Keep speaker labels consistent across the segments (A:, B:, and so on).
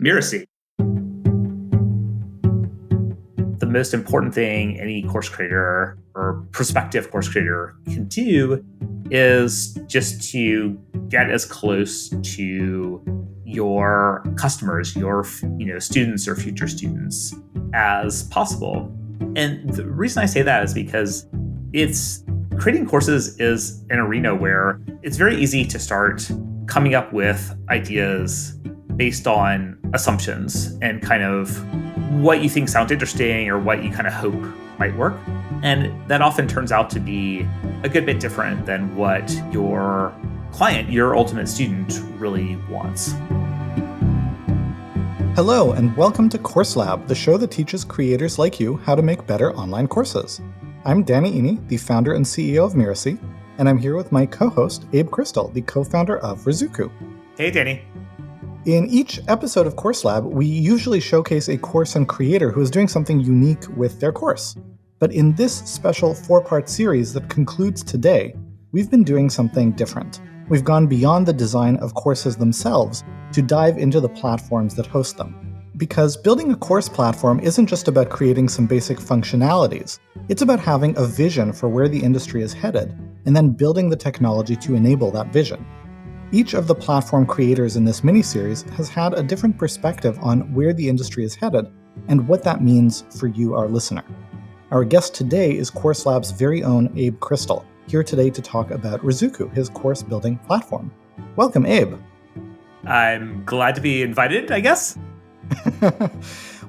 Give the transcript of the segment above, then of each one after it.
A: Mirasee. The most important thing any course creator or prospective course creator can do is just to get as close to your customers, your students or future students as possible. And the reason I say that is because it's creating courses is an arena where it's very easy to start coming up with ideas based on assumptions and kind of what you think sounds interesting or what you kind of hope might work. And that often turns out to be a good bit different than what your client, your ultimate student, really wants.
B: Hello, and welcome to Course Lab, the show that teaches creators like you how to make better online courses. I'm Danny Iny, the founder and CEO of Mirasee, and I'm here with my co-host, Abe Crystal, the co-founder of Ruzuku.
A: Hey, Danny.
B: In each episode of Course Lab, we usually showcase a course and creator who is doing something unique with their course. But in this special 4-part series that concludes today, we've been doing something different. We've gone beyond the design of courses themselves to dive into the platforms that host them. Because building a course platform isn't just about creating some basic functionalities. It's about having a vision for where the industry is headed, and then building the technology to enable that vision. Each of the platform creators in this mini-series has had a different perspective on where the industry is headed and what that means for you, our listener. Our guest today is Course Lab's very own Abe Crystal, here today to talk about Ruzuku, his course building platform. Welcome, Abe.
A: I'm glad to be invited, I guess.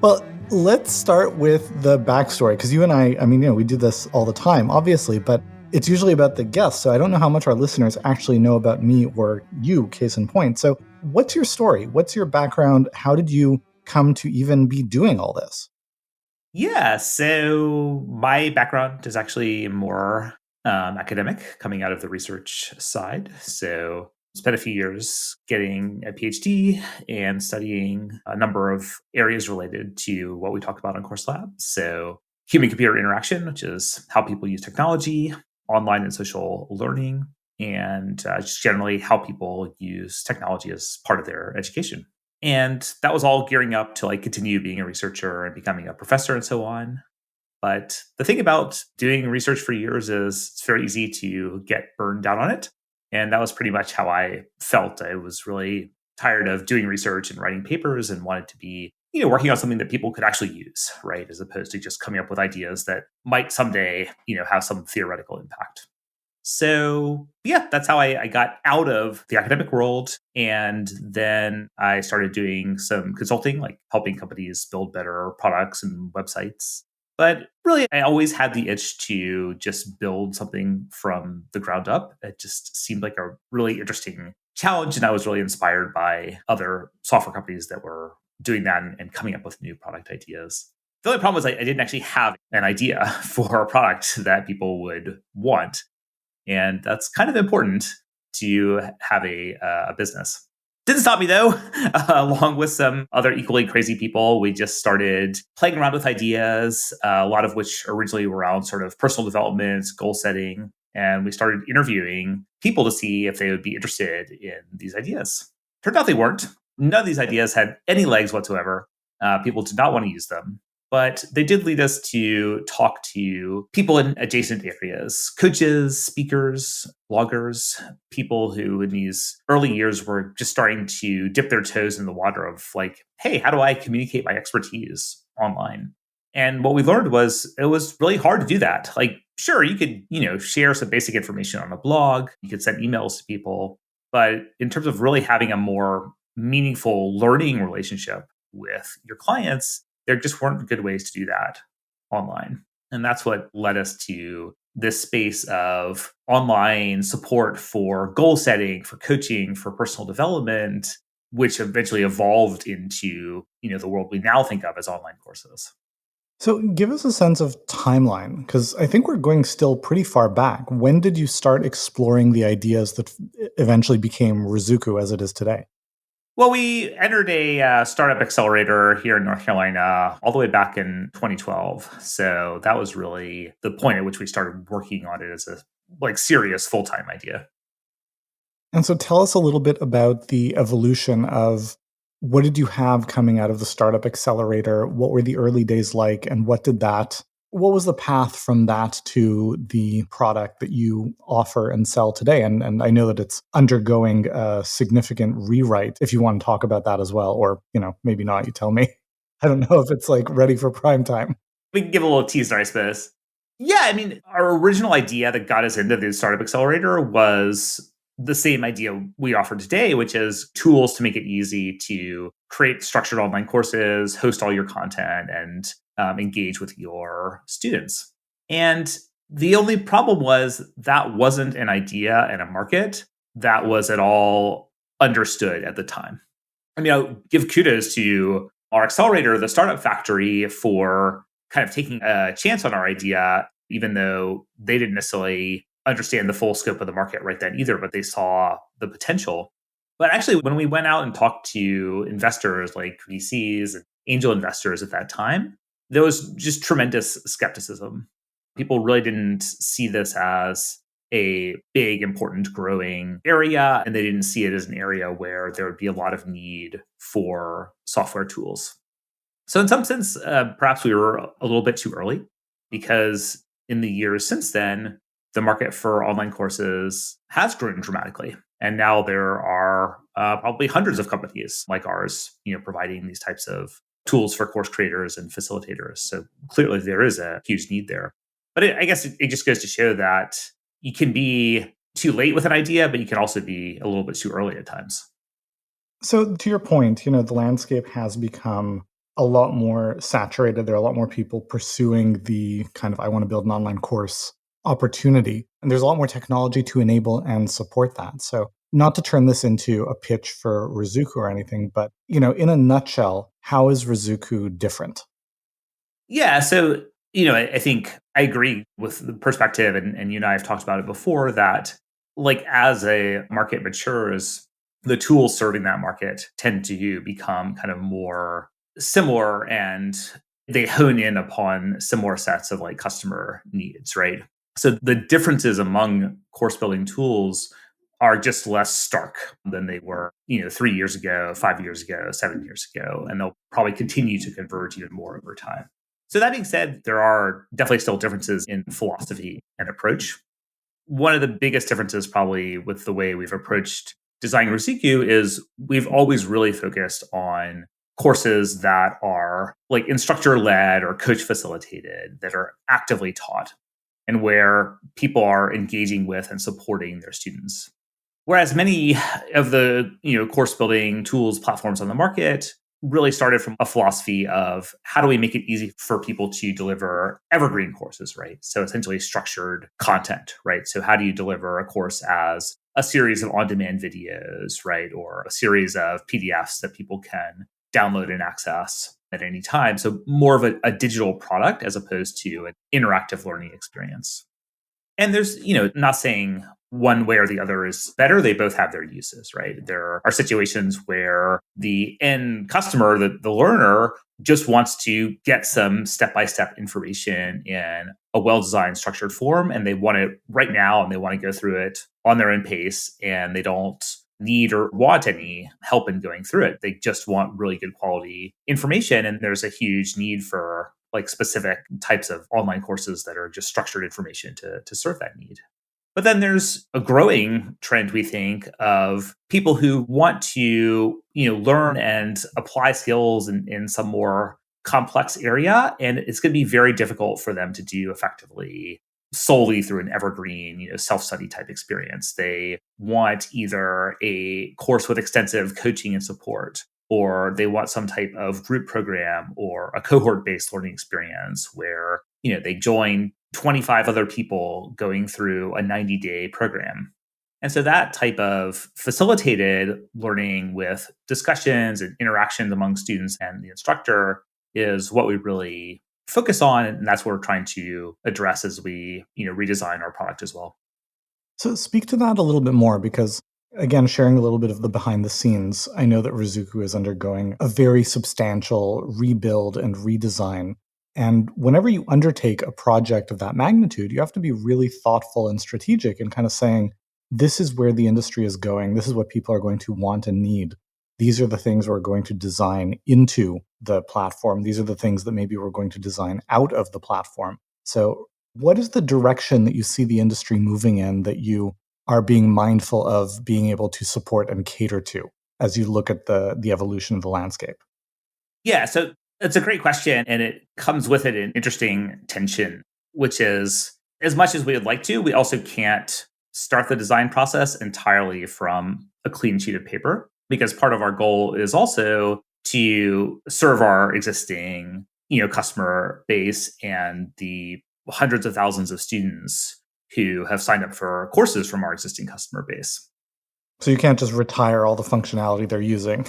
B: Well, let's start with the backstory, because you and I we do this all the time, obviously, but it's usually about the guests, so I don't know how much our listeners actually know about me or you, case in point. So what's your story? What's your background? How did you come to even be doing all this?
A: Yeah, so my background is actually more academic, coming out of the research side. So spent a few years getting a PhD and studying a number of areas related to what we talked about on Course Lab. So human-computer interaction, which is how people use technology, online and social learning, and just generally how people use technology as part of their education. And that was all gearing up to continue being a researcher and becoming a professor and so on. But the thing about doing research for years is it's very easy to get burned down on it. And that was pretty much how I felt. I was really tired of doing research and writing papers and wanted to be working on something that people could actually use, right? As opposed to just coming up with ideas that might someday, have some theoretical impact. So yeah, that's how I got out of the academic world. And then I started doing some consulting, like helping companies build better products and websites. But really, I always had the itch to just build something from the ground up. It just seemed like a really interesting challenge. And I was really inspired by other software companies that were doing that and coming up with new product ideas. The only problem was I didn't actually have an idea for a product that people would want. And that's kind of important to have a business. Didn't stop me, though. Along with some other equally crazy people, we just started playing around with ideas, a lot of which originally were around sort of personal development, goal setting. And we started interviewing people to see if they would be interested in these ideas. Turned out they weren't. None of these ideas had any legs whatsoever. People did not want to use them. But they did lead us to talk to people in adjacent areas, coaches, speakers, bloggers, people who in these early years were just starting to dip their toes in the water of hey, how do I communicate my expertise online? And what we learned was it was really hard to do that. Sure, you could, share some basic information on a blog. You could send emails to people. But in terms of really having a more meaningful learning relationship with your clients, there just weren't good ways to do that online. And that's what led us to this space of online support for goal setting, for coaching, for personal development, which eventually evolved into, the world we now think of as online courses.
B: So give us a sense of timeline, because I think we're going still pretty far back. When did you start exploring the ideas that eventually became Ruzuku as it is today?
A: Well, we entered a startup accelerator here in North Carolina all the way back in 2012. So that was really the point at which we started working on it as a serious full-time idea.
B: And so tell us a little bit about the evolution of What did you have coming out of the startup accelerator? What were the early days like? And what was the path from that to the product that you offer and sell today? And I know that it's undergoing a significant rewrite, if you want to talk about that as well, or, maybe not, you tell me. I don't know if it's like ready for prime time.
A: We can give a little teaser, I suppose. Yeah, I mean, our original idea that got us into the startup accelerator was the same idea we offer today, which is tools to make it easy to create structured online courses, host all your content, and engage with your students. And the only problem was that wasn't an idea and a market that was at all understood at the time. I mean, I'll give kudos to our accelerator, the Startup Factory, for kind of taking a chance on our idea, even though they didn't necessarily understand the full scope of the market right then either, but they saw the potential. But actually, when we went out and talked to investors like VCs and angel investors at that time, there was just tremendous skepticism. People really didn't see this as a big, important, growing area, and they didn't see it as an area where there would be a lot of need for software tools. So, in some sense, perhaps we were a little bit too early, because in the years since then, the market for online courses has grown dramatically. And now there are probably hundreds of companies like ours, providing these types of tools for course creators and facilitators. So clearly there is a huge need there. But I guess it just goes to show that you can be too late with an idea, but you can also be a little bit too early at times.
B: So, to your point, the landscape has become a lot more saturated. There are a lot more people pursuing the kind of I want to build an online course opportunity. And there's a lot more technology to enable and support that. So, not to turn this into a pitch for Ruzuku or anything, but, in a nutshell, how is Ruzuku different?
A: Yeah. So, I think I agree with the perspective, and you and I have talked about it before, that like as a market matures, the tools serving that market tend to become kind of more similar, and they hone in upon similar sets of like customer needs, right? So the differences among course building tools are just less stark than they were, 3 years ago, 5 years ago, 7 years ago, and they'll probably continue to converge even more over time. So that being said, there are definitely still differences in philosophy and approach. One of the biggest differences probably with the way we've approached designing Ruzuku is we've always really focused on courses that are like instructor led or coach facilitated, that are actively taught, and where people are engaging with and supporting their students. Whereas many of the course building tools platforms on the market really started from a philosophy of how do we make it easy for people to deliver evergreen courses, right? So essentially structured content, right? So how do you deliver a course as a series of on-demand videos, right? Or a series of PDFs that people can download and access at any time. So more of a digital product as opposed to an interactive learning experience. And there's, not saying one way or the other is better. They both have their uses, right? There are situations where the end customer, the learner, just wants to get some step-by-step information in a well-designed, structured form, and they want it right now, and they want to go through it on their own pace, and they don't need or want any help in going through it. They just want really good quality information, and there's a huge need for like specific types of online courses that are just structured information to serve that need. But then there's a growing trend, we think, of people who want to, learn and apply skills in some more complex area. And it's going to be very difficult for them to do effectively solely through an evergreen, self-study type experience. They want either a course with extensive coaching and support, or they want some type of group program or a cohort-based learning experience where, they join 25 other people going through a 90-day program. And so that type of facilitated learning with discussions and interactions among students and the instructor is what we really focus on. And that's what we're trying to address as we, redesign our product as well.
B: So, speak to that a little bit more because, again, sharing a little bit of the behind the scenes, I know that Ruzuku is undergoing a very substantial rebuild and redesign. And whenever you undertake a project of that magnitude, you have to be really thoughtful and strategic and kind of saying, this is where the industry is going. This is what people are going to want and need. these are the things we're going to design into the platform. These are the things that maybe we're going to design out of the platform. So what is the direction that you see the industry moving in that you are being mindful of being able to support and cater to as you look at the evolution of the landscape?
A: Yeah, so it's a great question. And it comes with it an interesting tension, which is as much as we would like to, we also can't start the design process entirely from a clean sheet of paper, because part of our goal is also to serve our existing customer base and the hundreds of thousands of students who have signed up for courses from our existing customer base.
B: So you can't just retire all the functionality they're using.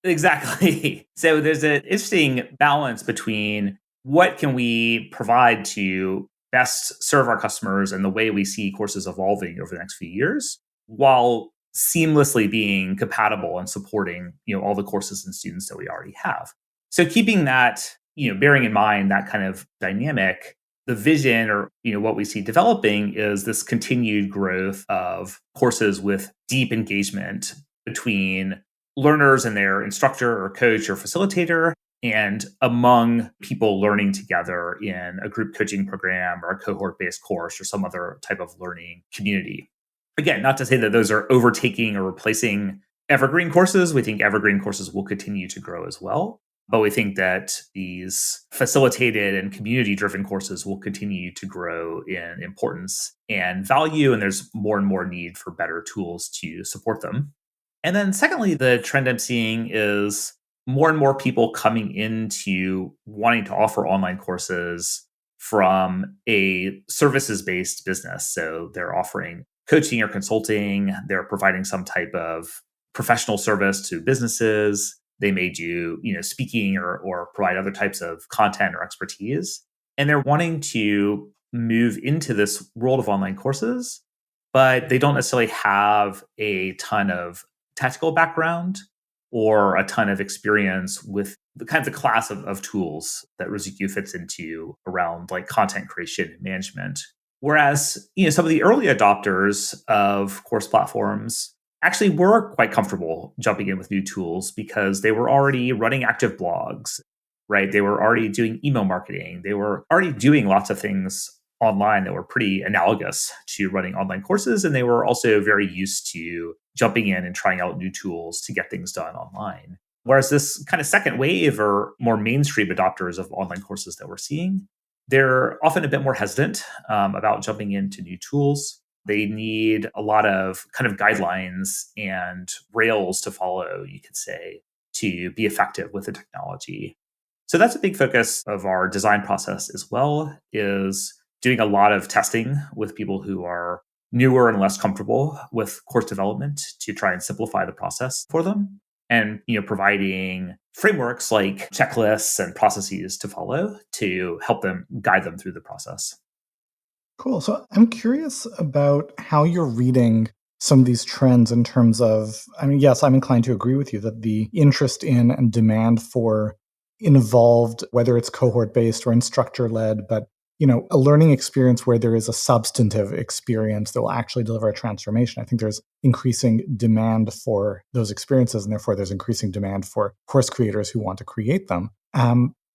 A: Exactly. So there's an interesting balance between what can we provide to best serve our customers and the way we see courses evolving over the next few years, while seamlessly being compatible and supporting all the courses and students that we already have. So keeping that, bearing in mind that kind of dynamic, the vision or what we see developing is this continued growth of courses with deep engagement between learners and their instructor or coach or facilitator, and among people learning together in a group coaching program or a cohort based course or some other type of learning community. Again, not to say that those are overtaking or replacing evergreen courses. We think evergreen courses will continue to grow as well. But we think that these facilitated and community driven courses will continue to grow in importance and value. And there's more and more need for better tools to support them. And then, secondly, the trend I'm seeing is more and more people coming into wanting to offer online courses from a services based business. So they're offering coaching or consulting, they're providing some type of professional service to businesses. They may do, speaking or provide other types of content or expertise. And they're wanting to move into this world of online courses, but they don't necessarily have a ton of technical background or a ton of experience with the kinds of class of tools that Ruzuku fits into around like content creation management. Whereas, some of the early adopters of course platforms actually were quite comfortable jumping in with new tools because they were already running active blogs, right? They were already doing email marketing. They were already doing lots of things online that were pretty analogous to running online courses. And they were also very used to jumping in and trying out new tools to get things done online. Whereas this kind of second wave or more mainstream adopters of online courses that we're seeing, they're often a bit more hesitant about jumping into new tools. They need a lot of kind of guidelines and rails to follow, you could say, to be effective with the technology. So that's a big focus of our design process as well, is doing a lot of testing with people who are newer and less comfortable with course development to try and simplify the process for them, and providing frameworks like checklists and processes to follow to help them guide them through the process.
B: Cool. So I'm curious about how you're reading some of these trends in terms of, I mean, yes, I'm inclined to agree with you that the interest in and demand for involved, whether it's cohort based or instructor led, but a learning experience where there is a substantive experience that will actually deliver a transformation. I think there's increasing demand for those experiences, and therefore there's increasing demand for course creators who want to create them.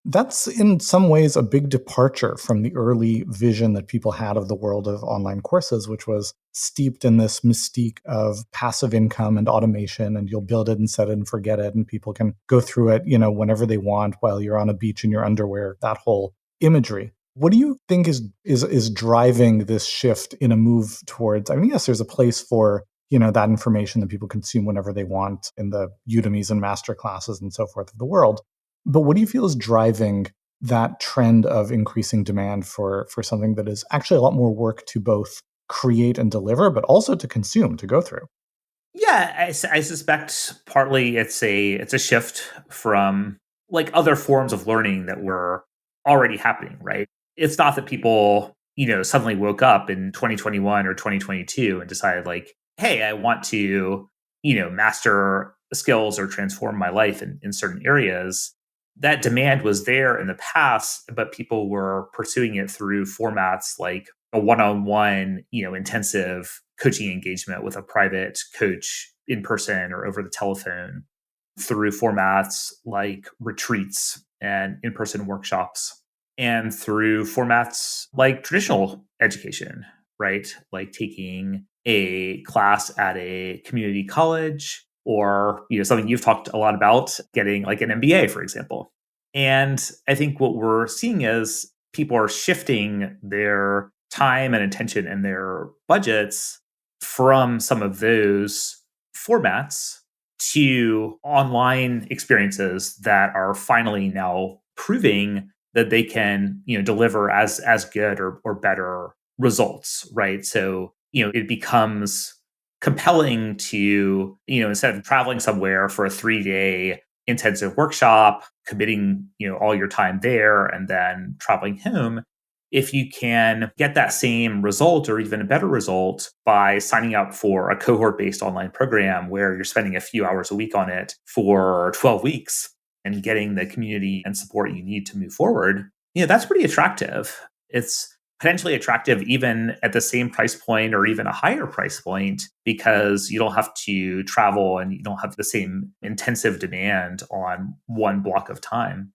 B: That's in some ways a big departure from the early vision that people had of the world of online courses, which was steeped in this mystique of passive income and automation, and you'll build it and set it and forget it, and people can go through it, whenever they want while you're on a beach in your underwear, that whole imagery. What do you think is driving this shift in a move towards, I mean, yes, there's a place for, that information that people consume whenever they want in the Udemy's and master classes and so forth of the world. But what do you feel is driving that trend of increasing demand for something that is actually a lot more work to both create and deliver, but also to consume, to go through?
A: Yeah, I suspect partly it's a shift from like other forms of learning that were already happening, right? It's not that people, suddenly woke up in 2021 or 2022 and decided like, hey, I want to, master skills or transform my life in certain areas. That demand was there in the past, but people were pursuing it through formats like a one-on-one, intensive coaching engagement with a private coach in person or over the telephone. through formats like retreats and in-person workshops, and through formats like traditional education, right? Like taking a class at a community college, or something you've talked a lot about, getting like an MBA, for example. And I think what we're seeing is people are shifting their time and attention and their budgets from some of those formats to online experiences that are finally now proving that they can deliver as good or better results, right? So it becomes compelling to instead of traveling somewhere for a 3-day intensive workshop, committing all your time there and then traveling home, if you can get that same result or even a better result by signing up for a cohort-based online program where you're spending a few hours a week on it for 12 weeks and getting the community and support you need to move forward, that's pretty attractive. It's potentially attractive even at the same price point or even a higher price point, because you don't have to travel and you don't have the same intensive demand on one block of time.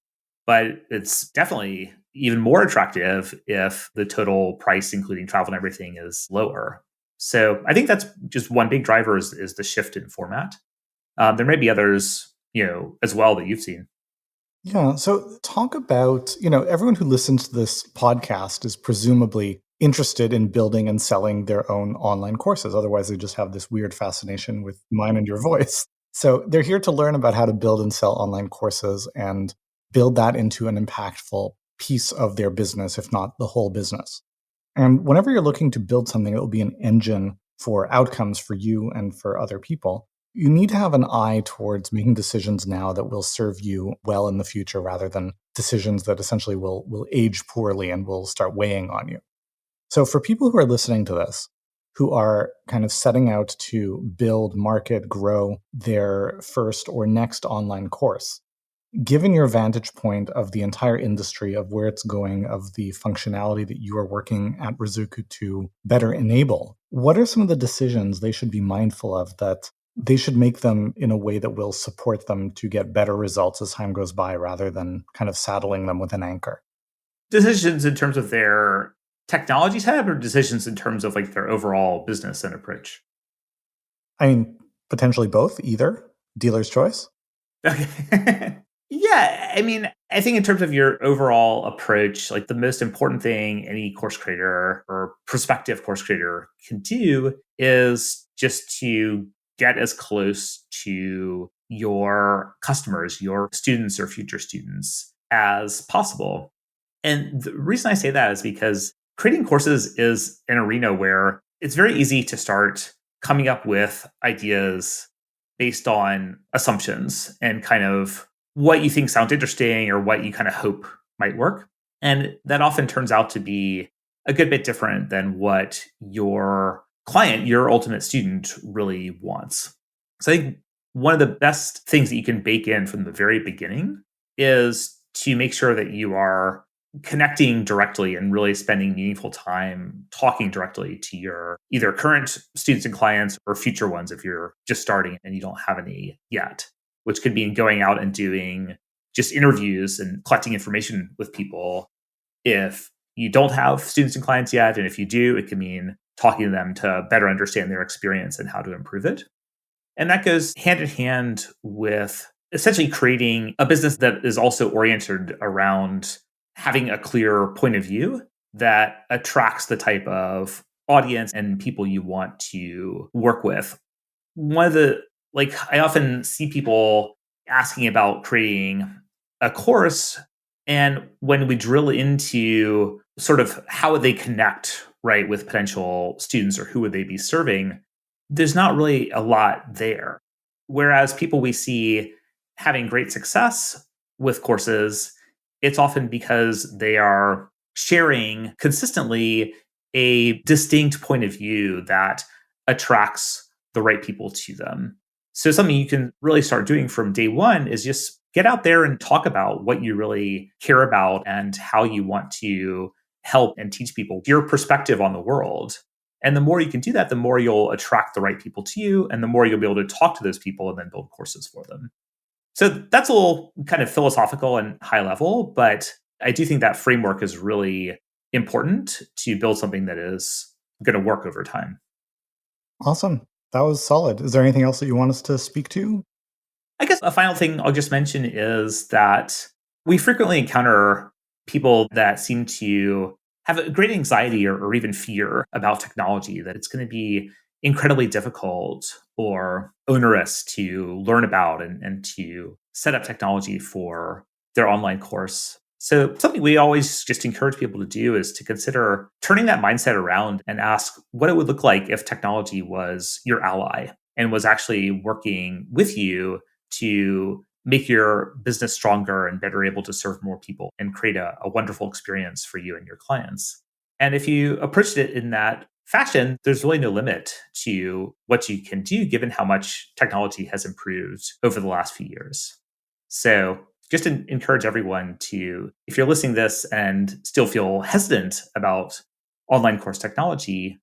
A: But it's definitely even more attractive if the total price, including travel and everything, is lower. So I think that's just one big driver is the shift in format. There may be others, as well that you've seen.
B: Yeah. So talk about, everyone who listens to this podcast is presumably interested in building and selling their own online courses. Otherwise, they just have this weird fascination with mine and your voice. So they're here to learn about how to build and sell online courses and build that into an impactful piece of their business, if not the whole business. And whenever you're looking to build something that will be an engine for outcomes for you and for other people, you need to have an eye towards making decisions now that will serve you well in the future, rather than decisions that essentially will age poorly and will start weighing on you. So for people who are listening to this, who are kind of setting out to build, market, grow their first or next online course, given your vantage point of the entire industry, of where it's going, of the functionality that you are working at Ruzuku to better enable, what are some of the decisions they should be mindful of that they should make them in a way that will support them to get better results as time goes by, rather than kind of saddling them with an anchor?
A: Decisions in terms of their technology setup, or decisions in terms of like their overall business and approach?
B: I mean, potentially both, either. Dealer's choice.
A: Okay. Yeah, I mean, I think in terms of your overall approach, like the most important thing any course creator or prospective course creator can do is just to get as close to your customers, your students or future students as possible. And the reason I say that is because creating courses is an arena where it's very easy to start coming up with ideas based on assumptions and kind of what you think sounds interesting or what you kind of hope might work. And that often turns out to be a good bit different than what your client, your ultimate student, really wants. So I think one of the best things that you can bake in from the very beginning is to make sure that you are connecting directly and really spending meaningful time talking directly to your either current students and clients or future ones if you're just starting and you don't have any yet, which could mean going out and doing just interviews and collecting information with people if you don't have students and clients yet. And if you do, it can mean talking to them to better understand their experience and how to improve it. And that goes hand in hand with essentially creating a business that is also oriented around having a clear point of view that attracts the type of audience and people you want to work with. One of the, I often see people asking about creating a course. And when we drill into sort of how would they connect, right, with potential students or who would they be serving, there's not really a lot there. Whereas people we see having great success with courses, it's often because they are sharing consistently a distinct point of view that attracts the right people to them. So something you can really start doing from day one is just get out there and talk about what you really care about and how you want to help and teach people your perspective on the world. And the more you can do that, the more you'll attract the right people to you, and the more you'll be able to talk to those people and then build courses for them. So that's all kind of philosophical and high level, but I do think that framework is really important to build something that is going to work over time.
B: Awesome. That was solid. Is there anything else that you want us to speak to?
A: I guess a final thing I'll just mention is that we frequently encounter people that seem to have a great anxiety or even fear about technology, that it's going to be incredibly difficult or onerous to learn about and to set up technology for their online course. So, something we always just encourage people to do is to consider turning that mindset around and ask what it would look like if technology was your ally and was actually working with you to make your business stronger and better able to serve more people and create a wonderful experience for you and your clients. And if you approached it in that fashion, there's really no limit to what you can do given how much technology has improved over the last few years. So just encourage everyone to, if you're listening to this and still feel hesitant about online course technology,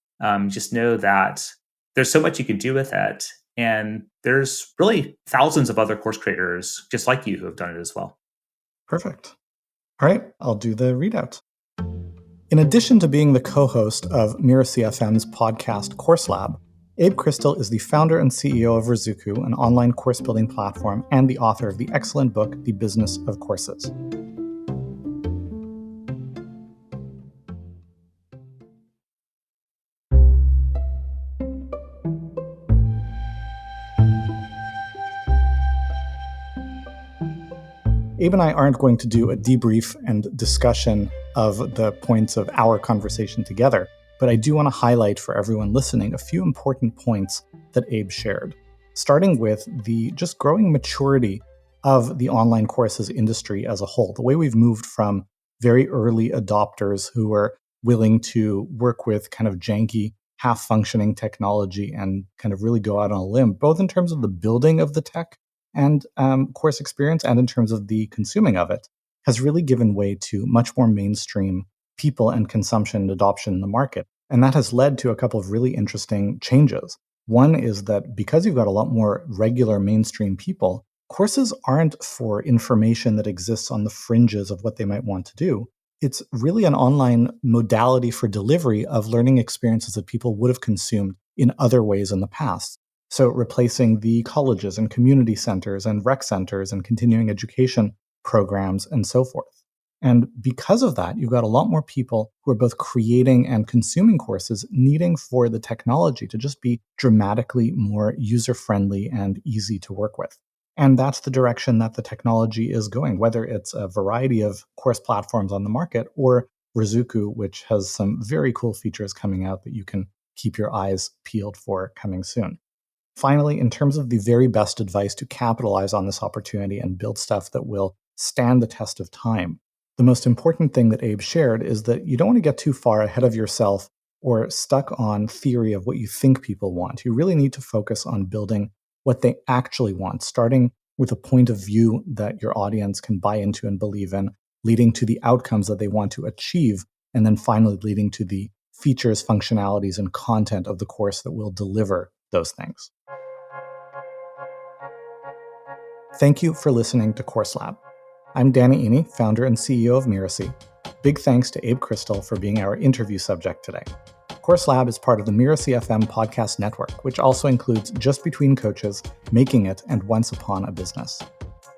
A: just know that there's so much you can do with it. And there's really thousands of other course creators just like you who have done it as well.
B: Perfect. All right, I'll do the readout. In addition to being the co-host of Mirasee FM's podcast Course Lab, Abe Crystal is the founder and CEO of Ruzuku, an online course building platform, and the author of the excellent book, The Business of Courses. Abe and I aren't going to do a debrief and discussion of the points of our conversation together, but I do want to highlight for everyone listening a few important points that Abe shared, starting with the just growing maturity of the online courses industry as a whole, the way we've moved from very early adopters who were willing to work with kind of janky, half-functioning technology and kind of really go out on a limb, both in terms of the building of the tech and course experience and in terms of the consuming of it, has really given way to much more mainstream people and consumption and adoption in the market. And that has led to a couple of really interesting changes. One is that because you've got a lot more regular mainstream people, courses aren't for information that exists on the fringes of what they might want to do. It's really an online modality for delivery of learning experiences that people would have consumed in other ways in the past. So replacing the colleges and community centers and rec centers and continuing education programs and so forth. And because of that, you've got a lot more people who are both creating and consuming courses needing for the technology to just be dramatically more user-friendly and easy to work with. And that's the direction that the technology is going, whether it's a variety of course platforms on the market or Ruzuku, which has some very cool features coming out that you can keep your eyes peeled for coming soon. Finally, in terms of the very best advice to capitalize on this opportunity and build stuff that will stand the test of time, the most important thing that Abe shared is that you don't want to get too far ahead of yourself or stuck on theory of what you think people want. You really need to focus on building what they actually want, starting with a point of view that your audience can buy into and believe in, leading to the outcomes that they want to achieve, and then finally leading to the features, functionalities, and content of the course that will deliver those things. Thank you for listening to Course Lab. I'm Danny Iny, founder and CEO of Mirasee. Big thanks to Abe Crystal for being our interview subject today. Course Lab is part of the Mirasee FM podcast network, which also includes Just Between Coaches, Making It, and Once Upon a Business.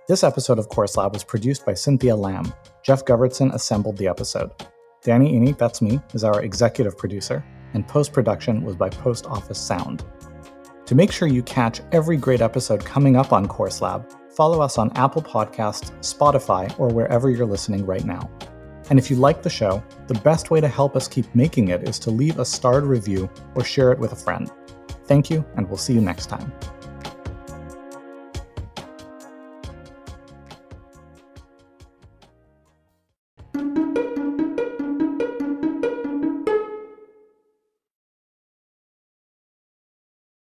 B: This episode of Course Lab was produced by Cynthia Lamb. Jeff Govertson assembled the episode. Danny Iny, that's me, is our executive producer, and post-production was by Post Office Sound. To make sure you catch every great episode coming up on Course Lab, follow us on Apple Podcasts, Spotify, or wherever you're listening right now. And if you like the show, the best way to help us keep making it is to leave a starred review or share it with a friend. Thank you, and we'll see you next time.